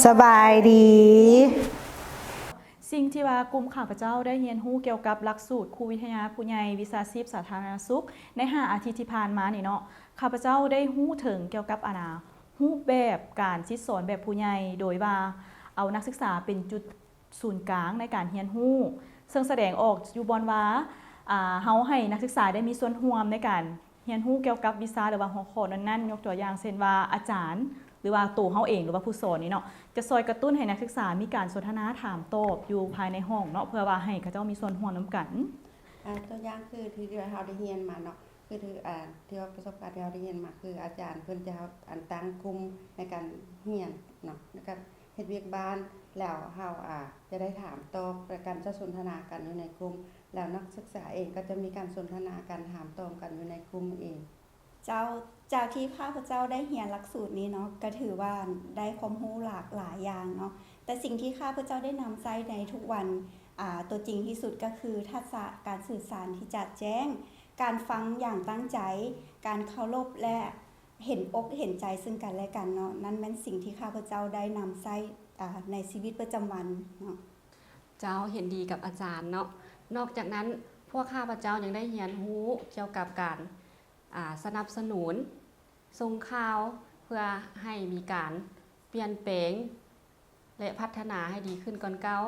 สบายดีสิ่งที่ว่ากลุ่มข้าพเจ้าได้เรียนรู้เกี่ยวกับหลักสูตรครูวิทยาผู้ใหญ่วิชาชีพสาธารณสุขใน5 อาทิตย์ที่ผ่านมานี่เนาะข้าพเจ้าได้รู้ถึงเกี่ยวกับรูปแบบการสิสอนแบบผู้ใหญ่โดยว่าเอานักศึกษาเป็นจุดศูนย์กลางในการเรียนรู้ซึ่งแสดงออกอยู่บนว่าเฮาให้นักศึกษาได้มีส่วนร่วมในการเรียนรู้เกี่ยวกับวิชาหรือว่าหัวข้อนั้นๆยกตัวอย่างเช่นว่าอาจารย์หรือว่าตัวเฮาเองหรือว่าผู้สอนนี่เนาะจะซอยกระตุ้นให้นักศึกษามีการสนทนาถามตอบอยู่ภายในห้องเนาะเพื่อว่าให้เขาเจ้ามีส่วนร่วมนํกันตัวอย่างคือที่เราได้เรียนมาเนาะคือที่ว่าประสบการณ์ที่เราได้เรียนมาคืออาจารย์เพิ่นจะตั้งกลุ่มในการเรียนเนาะในการเฮ็ดเวียกบ้านแล้วเฮาจะได้ถามตอบและการจะสนทนากันอยู่ในกลุ่มแล้วนักศึกษาเองก็จะมีการสนทนากันถามตอบกันอยู่ในกลุ่มเองจากที่ข้าพเจ้าได้เรียนหลักสูตรนี้เนาะก็ถือว่าได้ความรู้หลากหลายอย่างเนาะแต่สิ่งที่ข้าพเจ้าได้นำใช้ในทุกวันตัวจริงที่สุดก็คือทักษะการสื่อสารที่จัดแจ้งการฟังอย่างตั้งใจการเคารพและเห็นอกเห็นใจซึ่งกันและกันเนาะนั่นเป็นสิ่งที่ข้าพเจ้าได้นำใช้ในชีวิตประจำวันเนาะเจ้าเห็นดีกับอาจารย์เนาะนอกจากนั้นพวกข้าพเจ้ายังได้เรียนรู้เกี่ยวกับการสนับสนุนส่งข่าวเพื่อให้มีการเปลี่ยนแปลงและพัฒนาให้ดีขึ้นก่อนเก่า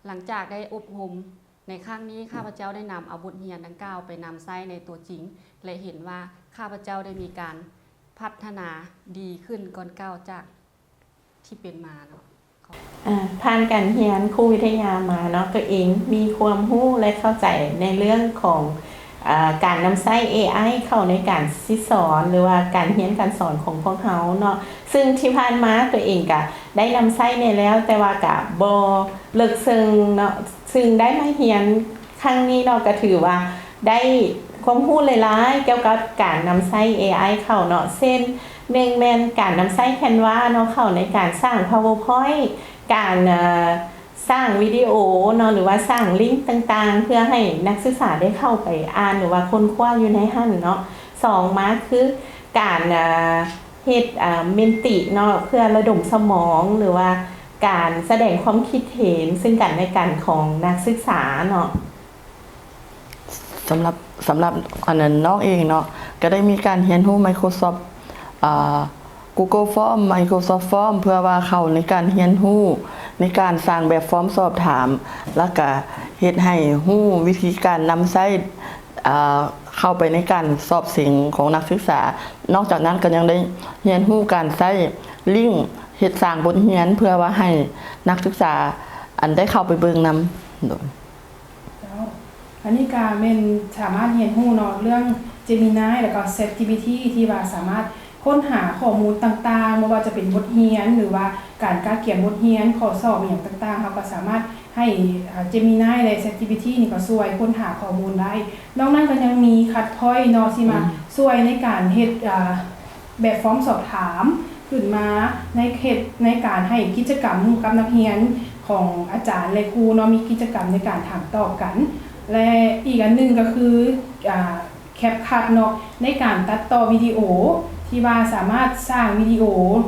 หลังจากได้อบรมในครั้งนี้ข้าพเจ้าได้นำเอาบทเรียนดังกล่าวไปนำใช้ในตัวจริงและเห็นว่าข้าพเจ้าได้มีการพัฒนาดีขึ้นก่อนเก่าจากที่เป็นมาเนาะผ่านการเรียนครูวิทยามาเนาะตัวเองมีความรู้และเข้าใจในเรื่องของการนำใช้ AI เข้าในการสอนหรือว่าการเรียนการสอนของพวกเขาเนาะซึ่งที่ผ่านมาตัวเองก็ได้นำใช้ในแล้วแต่ว่าก็บ่เลิกซึ่งเนาะซึ่งได้มาเรียนครั้งนี้เนาะก็ถือว่าได้ความรู้หลายๆเกี่ยวกับการนำใช้ AI เข้าเนาะเช่น1แม่นการนำใช้ Canva เนาะเข้าในการสร้าง PowerPoint การสร้างวิดีโอเนาะหรือว่าสร้างลิงก์ต่างๆเพื่อให้นักศึกษาได้เข้าไปอ่านหรือว่าค้นคว้าอยู่ในหั่นเนาะ2มาคือการเฮ็ดเมนติเนาะเพื่อระดมสมองหรือว่าการแสดงความคิดเห็นซึ่งกันและกันของนักศึกษาเนาะสำหรับอันนั้นน้องเองเนาะก็ได้มีการเรียนรู้ Microsoft Google Form Microsoft Form เพื่อว่าเข้าในการเรียนรู้ในการสร้างแบบฟอร์มสอบถามแล้วก็เฮ็ดให้รู้วิธีการนำใช้เข้าไปในการสอบเสียงของนักศึกษานอกจากนั้นก็ยังได้เรียนรู้การใช้ลิงก์เฮ็ดสร้างบทเรียนเพื่อว่าให้นักศึกษาอันได้เข้าไปเบิ่งนำอันนี้ก็เป็นสามารถเรียนรู้เนาะเรื่อง Gemini แล้วก็ ChatGPT ที่ว่าสามารถค้นหาข้อมูลต่างๆไม่ว่าจะเป็นบทเรียนหรือว่าการเขียนบทเรียนข้อสอบอย่างต่างๆเขาก็สามารถให้ Gemini และ ChatGPT นี่ก็ช่วยค้นหาข้อมูลได้นอกนั้นก็ยังมีคัดพ้อยเนาะที่มาช่วยในการเฮ็ดแบบฟอร์มสอบถามขึ้นมาในการให้กิจกรรมกับนักเรียนของอาจารย์และครูเนาะมีกิจกรรมในการถามตอบกันและอีกอันนึงก็คือแคปคัทเนาะในการตัดต่อวิดีโอที่ว่าสามารถสร้างวิดีโอ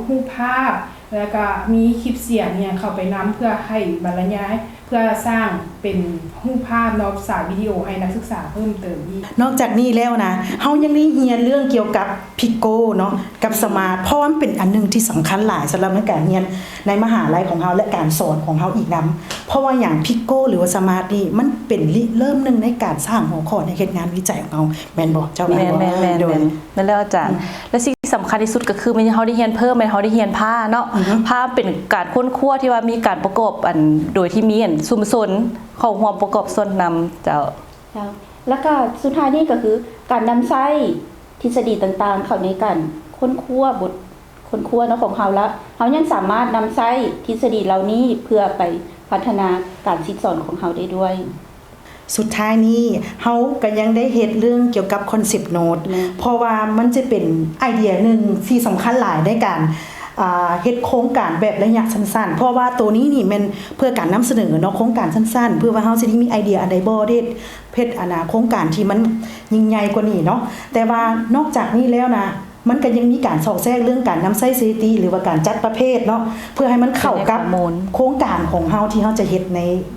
รูปภาพแล้วก็มีคลิปเสียงเนี่ยเข้าไปนำเพื่อให้บรรยายเพื่อสร้างเป็นรูปภาพเนาะสร้างวิดีโอให้นักศึกษาเพิ่มเติมอีกนอกจากนี้แล้วนะเฮายังได้เรียนเรื่องเกี่ยวกับพิโกเนาะกับสมาร์ทเพราะมันเป็นอันนึงที่สำคัญหลายสำหรับในการเรียนในมหาลัยของเฮาและการสอนของเฮาอีกนำเพราะว่าอย่างพิโกหรือว่าสมาร์ทนี่มันเป็นเริ่มนึงในการสร้างหัวข้อในเฮ็ดงานวิจัยของเฮาแม่นบ่เจ้าแม่นบ่โดยนั่นแล้วอาจารย์และสิ่งที่สำคัญที่สุดก็คือมันเฮาได้เรียนเพิ่มมันเฮาได้เรียนผ้าเนาะผ้าเป็นการค้นคว้าที่ว่ามีการประกอบโดยที่มีชุมชนของความประกอบส่วนนำเจ้าแล้วก็สุดท้ายนี่ก็คือการนำใช้ทฤษฎีต่างๆเข้าในการค้นคว้าบทค้นคว้าเนาะของเฮาแล้วเฮายังสามารถนำใช้ทฤษฎีเหล่านี้เพื่อไปพัฒนาการสอนของเฮาได้ด้วยสุดท้ายนี้เฮาก็ยังได้เฮ็ดเรื่องเกี่ยวกับคอนเซปต์โน้ตเพราะว่ามันจะเป็นไอเดียนึงที่สำคัญหลายในการเฮ็ดโครงการแบบระยะสั้นๆเพราะว่าตัวนี้นี่มันเพื่อการนำเสนอเนาะโครงการสั้นๆเพื่อว่าเฮาสิได้มีไอเดียอันใดบ่ได้เฮ็ดโครงการที่มันยิ่งใหญ่กว่านี้เนาะแต่ว่านอกจากนี้แล้วนะ มันก็ยังมีการสอดแทรกเรื่องการนำไส้สถิติหรือว่าการจัดประเภทเนาะเพื่อให้มันเข้ากับ เป็นข้อมูล โครงการของเฮาที่เฮาจะเฮ็ด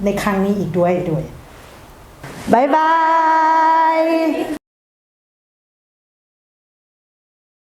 ในครั้งนี้อีกด้วยบ๊ายบาย